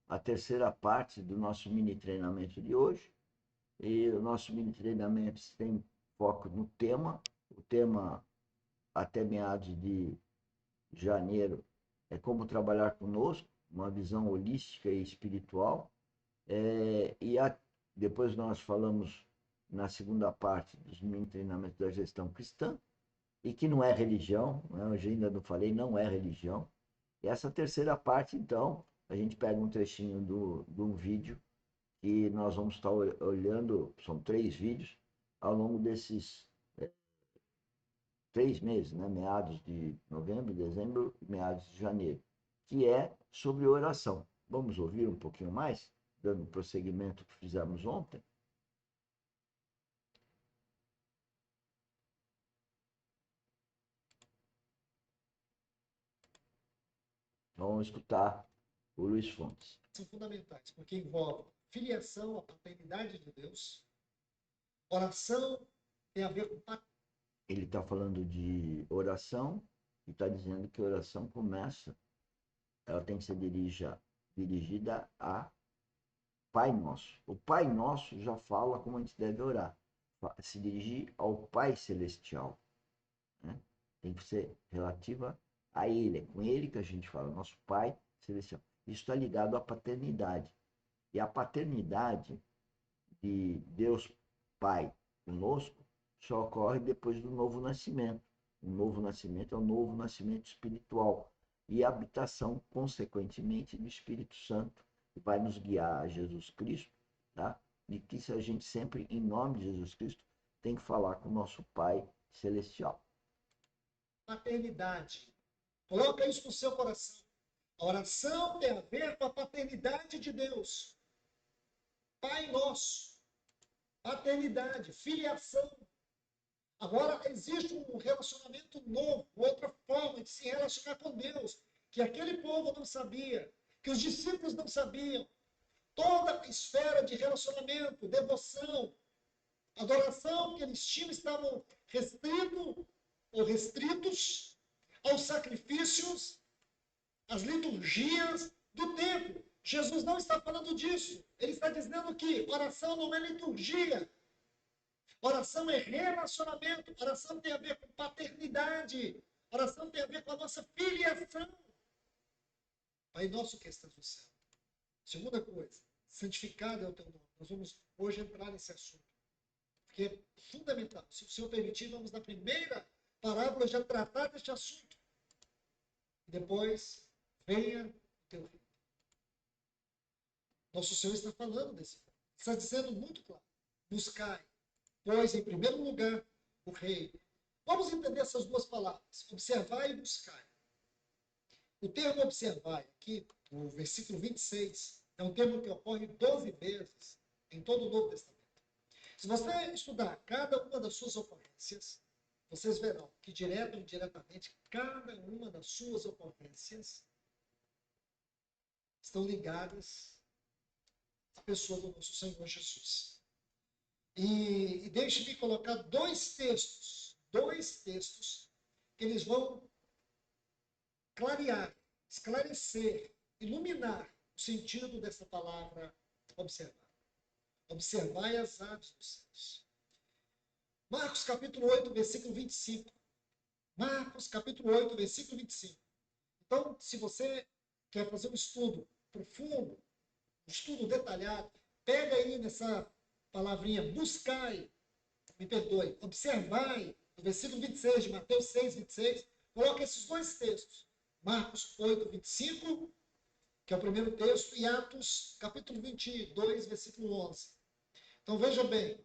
a terceira parte do nosso mini treinamento de hoje. E o nosso mini treinamento tem foco no tema. O tema até meados de janeiro é como trabalhar conosco, uma visão holística e espiritual. Depois nós falamos na segunda parte dos mini treinamentos da gestão cristã, e que não é religião, né? Eu ainda não falei, não é religião. E essa terceira parte, então, a gente pega um trechinho de um vídeo que nós vamos estar olhando, são 3 vídeos, ao longo desses 3 meses, né? Meados de novembro, dezembro e meados de janeiro, que é sobre oração. Vamos ouvir um pouquinho mais, dando prosseguimento que fizemos ontem? Vamos escutar o Luiz Fontes. São fundamentais, porque envolvem filiação, a paternidade de Deus, oração tem a ver com Ele está falando de oração e está dizendo que a oração começa, ela tem que ser dirigida a Pai Nosso. O Pai Nosso já fala como a gente deve orar, se dirigir ao Pai Celestial, né? Tem que ser relativa a Ele, é com Ele que a gente fala, nosso Pai Celestial. Isso está ligado à paternidade. E a paternidade de Deus Pai conosco só ocorre depois do novo nascimento. O novo nascimento é o novo nascimento espiritual e a habitação, consequentemente, do Espírito Santo, que vai nos guiar a Jesus Cristo, tá? E que a gente sempre, em nome de Jesus Cristo, tem que falar com o nosso Pai Celestial. paternidade. Coloca isso no seu coração. A oração tem a ver com a paternidade de Deus. Pai nosso, paternidade, filiação. Agora existe um relacionamento novo, outra forma de se relacionar com Deus, que aquele povo não sabia, que os discípulos não sabiam. Toda a esfera de relacionamento, devoção, adoração que eles tinham estavam restritos aos sacrifícios, às liturgias do templo. Jesus não está falando disso. Ele está dizendo que oração não é liturgia. Oração é relacionamento. Oração tem a ver com paternidade. Oração tem a ver com a nossa filiação. Pai nosso que estás no céu. Segunda coisa, santificado é o teu nome. Nós vamos hoje entrar nesse assunto, porque é fundamental. Se o Senhor permitir, vamos na primeira parábola já tratar deste assunto. E depois, venha o teu reino. Nosso Senhor está falando desse. Está dizendo muito claro. Buscai, pois, em primeiro lugar, o reino. Vamos entender essas duas palavras. Observar e buscar. O termo observar, aqui, no versículo 26, é um termo que ocorre 12 vezes em todo o Novo Testamento. Se você estudar cada uma das suas ocorrências, vocês verão que, direto ou indiretamente, cada uma das suas ocorrências estão ligadas à pessoa do nosso Senhor Jesus. E deixe-me colocar dois textos que eles vão clarear, esclarecer, iluminar o sentido dessa palavra observar. Observai as aves dos céus. Marcos capítulo 8, versículo 25. Marcos capítulo 8, versículo 25. Então, se você quer fazer um estudo profundo, um estudo detalhado, pega aí nessa palavrinha, buscai, me perdoe, observai, no versículo 26 de Mateus 6, 26, coloca esses dois textos. Marcos 8, 25, que é o primeiro texto, e Atos capítulo 22, versículo 11. Então, veja bem,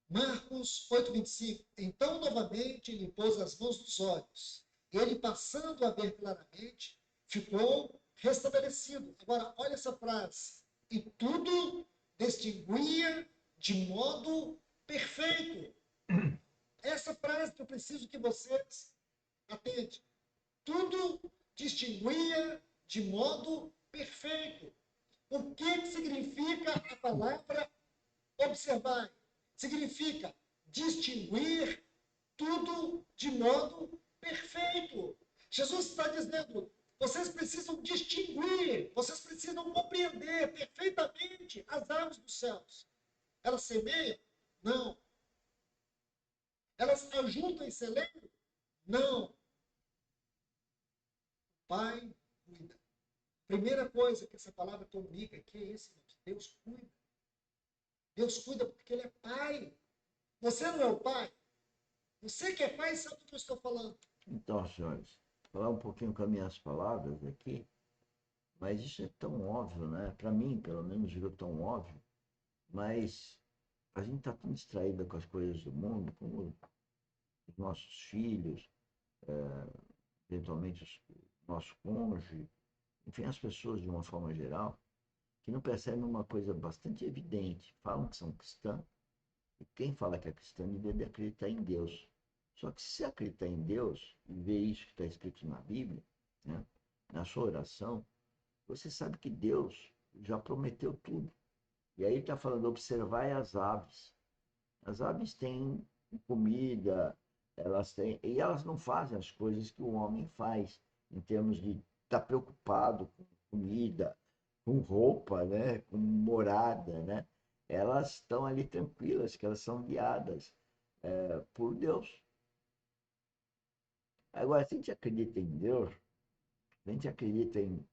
Marcos 8, 25. Então, novamente, lhe pôs as mãos nos olhos. Ele, passando a ver claramente, ficou restabelecido. Agora, olha essa frase. E tudo distinguia de modo perfeito. Essa frase que eu preciso que vocês atentem. Tudo distinguia de modo perfeito. O que significa a palavra observar? Significa distinguir tudo de modo perfeito. Jesus está dizendo, vocês precisam distinguir quê? Vocês precisam compreender perfeitamente as aves dos céus. Elas semeiam? Não. Elas ajuntam em celeiro? Não. Pai cuida. Primeira coisa que essa palavra comunica aqui é esse, Deus cuida. Deus cuida porque Ele é Pai. Você não é o Pai? Você que é Pai sabe do que eu estou falando. Então, senhores, vou falar um pouquinho com as minhas palavras aqui, mas isso é tão óbvio, né? Para mim, pelo menos, virou tão óbvio, mas a gente está tão distraída com as coisas do mundo, com os nossos filhos, eventualmente o nosso cônjuge, enfim, as pessoas de uma forma geral, que não percebem uma coisa bastante evidente. Falam que são cristãs, e quem fala que é cristão deveria acreditar em Deus. Só que se acreditar em Deus e ver isso que está escrito na Bíblia, né, na sua oração, você sabe que Deus já prometeu tudo. E aí está falando, observai as aves. As aves têm comida, elas têm, e elas não fazem as coisas que o homem faz, em termos de estar preocupado com comida, com roupa, né, com morada, né? Elas estão ali tranquilas, que elas são guiadas por Deus. Agora, se a gente acredita em Deus, se a gente acredita em,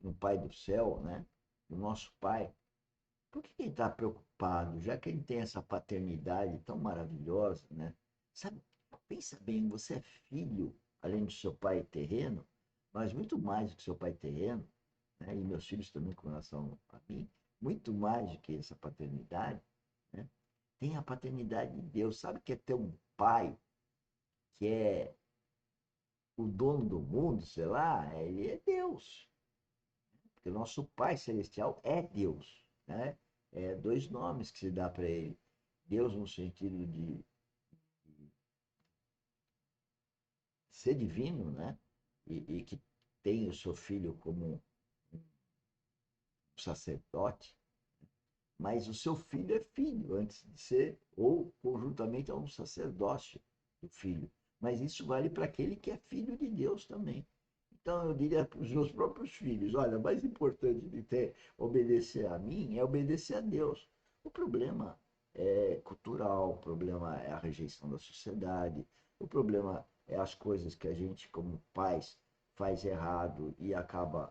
no Pai do céu, né? No nosso Pai, por que ele está preocupado, já que ele tem essa paternidade tão maravilhosa, né? Sabe, pensa bem, você é filho, além do seu pai terreno, mas muito mais do que seu pai terreno, né? E meus filhos também com relação a mim, muito mais do que essa paternidade, né? Tem a paternidade de Deus. Sabe o que é ter um pai que é o dono do mundo, sei lá? Ele é Deus. Porque o nosso Pai Celestial é Deus, né? É dois nomes que se dá para ele. Deus no sentido de ser divino, né? E que tem o seu filho como um sacerdote, mas o seu filho é filho antes de ser, ou conjuntamente é um sacerdócio do filho. Mas isso vale para aquele que é filho de Deus também. Então eu diria para os meus próprios filhos, olha, o mais importante de ter obedecer a mim é obedecer a Deus. O problema é cultural, o problema é a rejeição da sociedade, o problema é as coisas que a gente, como pais, faz errado e acaba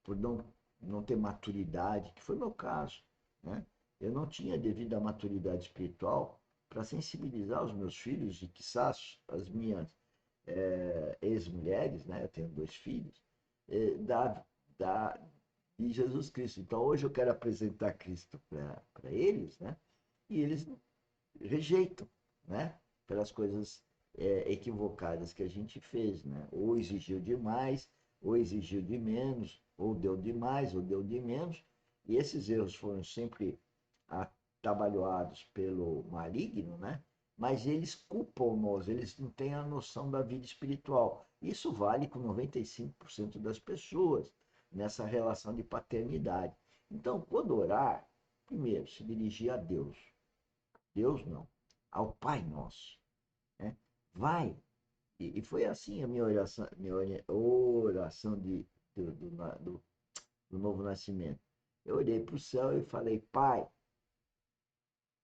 por não ter maturidade, que foi o meu caso, né? Eu não tinha devida maturidade espiritual para sensibilizar os meus filhos e, quizás, as minhas ex-mulheres, né? Eu tenho dois filhos, da, da, de Jesus Cristo. Então, hoje eu quero apresentar Cristo para eles, né? E eles rejeitam, né? Pelas coisas equivocadas que a gente fez, né? Ou exigiu demais, ou exigiu de menos, ou deu demais, ou deu de menos. E esses erros foram sempre atabalhoados pelo maligno, né? Mas eles culpam-nos, eles não têm a noção da vida espiritual. Isso vale com 95% das pessoas nessa relação de paternidade. Então, quando orar, primeiro, se dirigir a Deus. Deus não, ao Pai Nosso, né? Vai. E foi assim a minha oração do novo nascimento. Eu olhei para o céu e falei, Pai.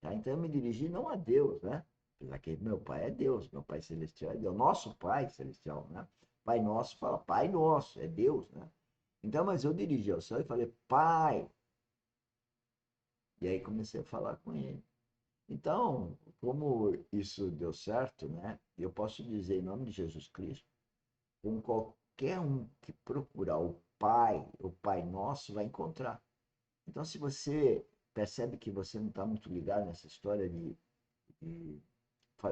Tá? Então eu me dirigi não a Deus, né? Apesar que meu pai é Deus, meu pai celestial é Deus, nosso pai celestial, né? Pai nosso fala, Pai nosso, é Deus, né? Então, mas eu dirigi ao céu e falei, Pai. E aí comecei a falar com ele. Então, como isso deu certo, né? Eu posso dizer em nome de Jesus Cristo, com qualquer um que procurar o Pai Nosso vai encontrar. Então, se você percebe que você não está muito ligado nessa história de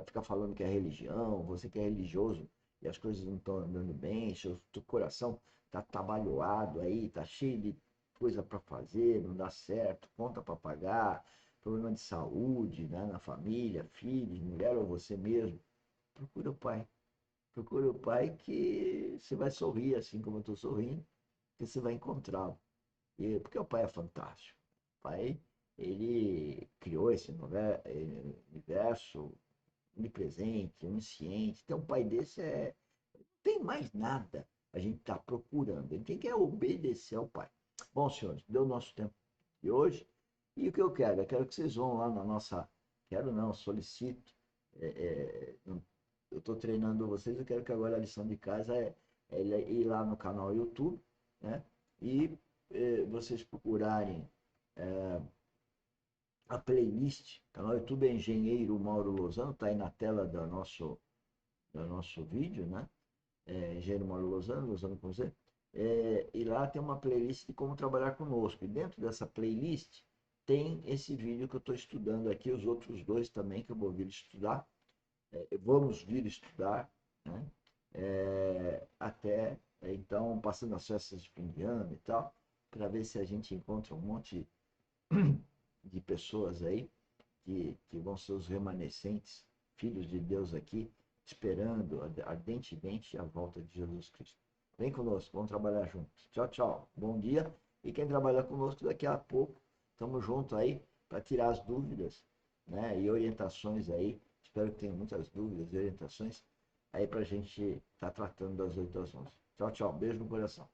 ficar falando que é religião, você que é religioso e as coisas não estão andando bem, seu coração está atabalhoado aí, está cheio de coisa para fazer, não dá certo, conta para pagar, problema de saúde, né, na família, filhos, mulher ou você mesmo, procura o pai. Procura o pai que você vai sorrir assim como eu estou sorrindo, que você vai encontrá-lo. Porque o pai é fantástico. O pai, ele criou esse universo onipresente, onisciente. Ter um pai desse não tem mais nada. A gente está procurando. Ele tem que obedecer ao Pai. Bom, senhores, deu o nosso tempo de hoje. E o que eu quero? Eu quero que vocês vão lá na nossa. Quero não, solicito. Eu estou treinando vocês, eu quero que agora a lição de casa é ir lá no canal YouTube, né? E vocês procurarem a playlist. O canal YouTube é Engenheiro Mauro Lozano, está aí na tela do nosso vídeo, né? Engenheiro Mauro Lozano, Lozano com Z. E lá tem uma playlist de como trabalhar conosco. E dentro dessa playlist tem esse vídeo que eu estou estudando aqui, os outros dois também que eu vou vir estudar. Vamos vir estudar, né? Até então, passando as festas de fim de ano e tal, para ver se a gente encontra um monte de pessoas aí que vão ser os remanescentes, filhos de Deus aqui, esperando ardentemente a volta de Jesus Cristo. Vem conosco, vamos trabalhar juntos. Tchau, tchau. Bom dia. E quem trabalha conosco daqui a pouco, estamos juntos aí para tirar as dúvidas, né? E orientações aí. Espero que tenha muitas dúvidas e orientações aí para a gente estar tratando das 8 às 11. Tchau, tchau. Beijo no coração.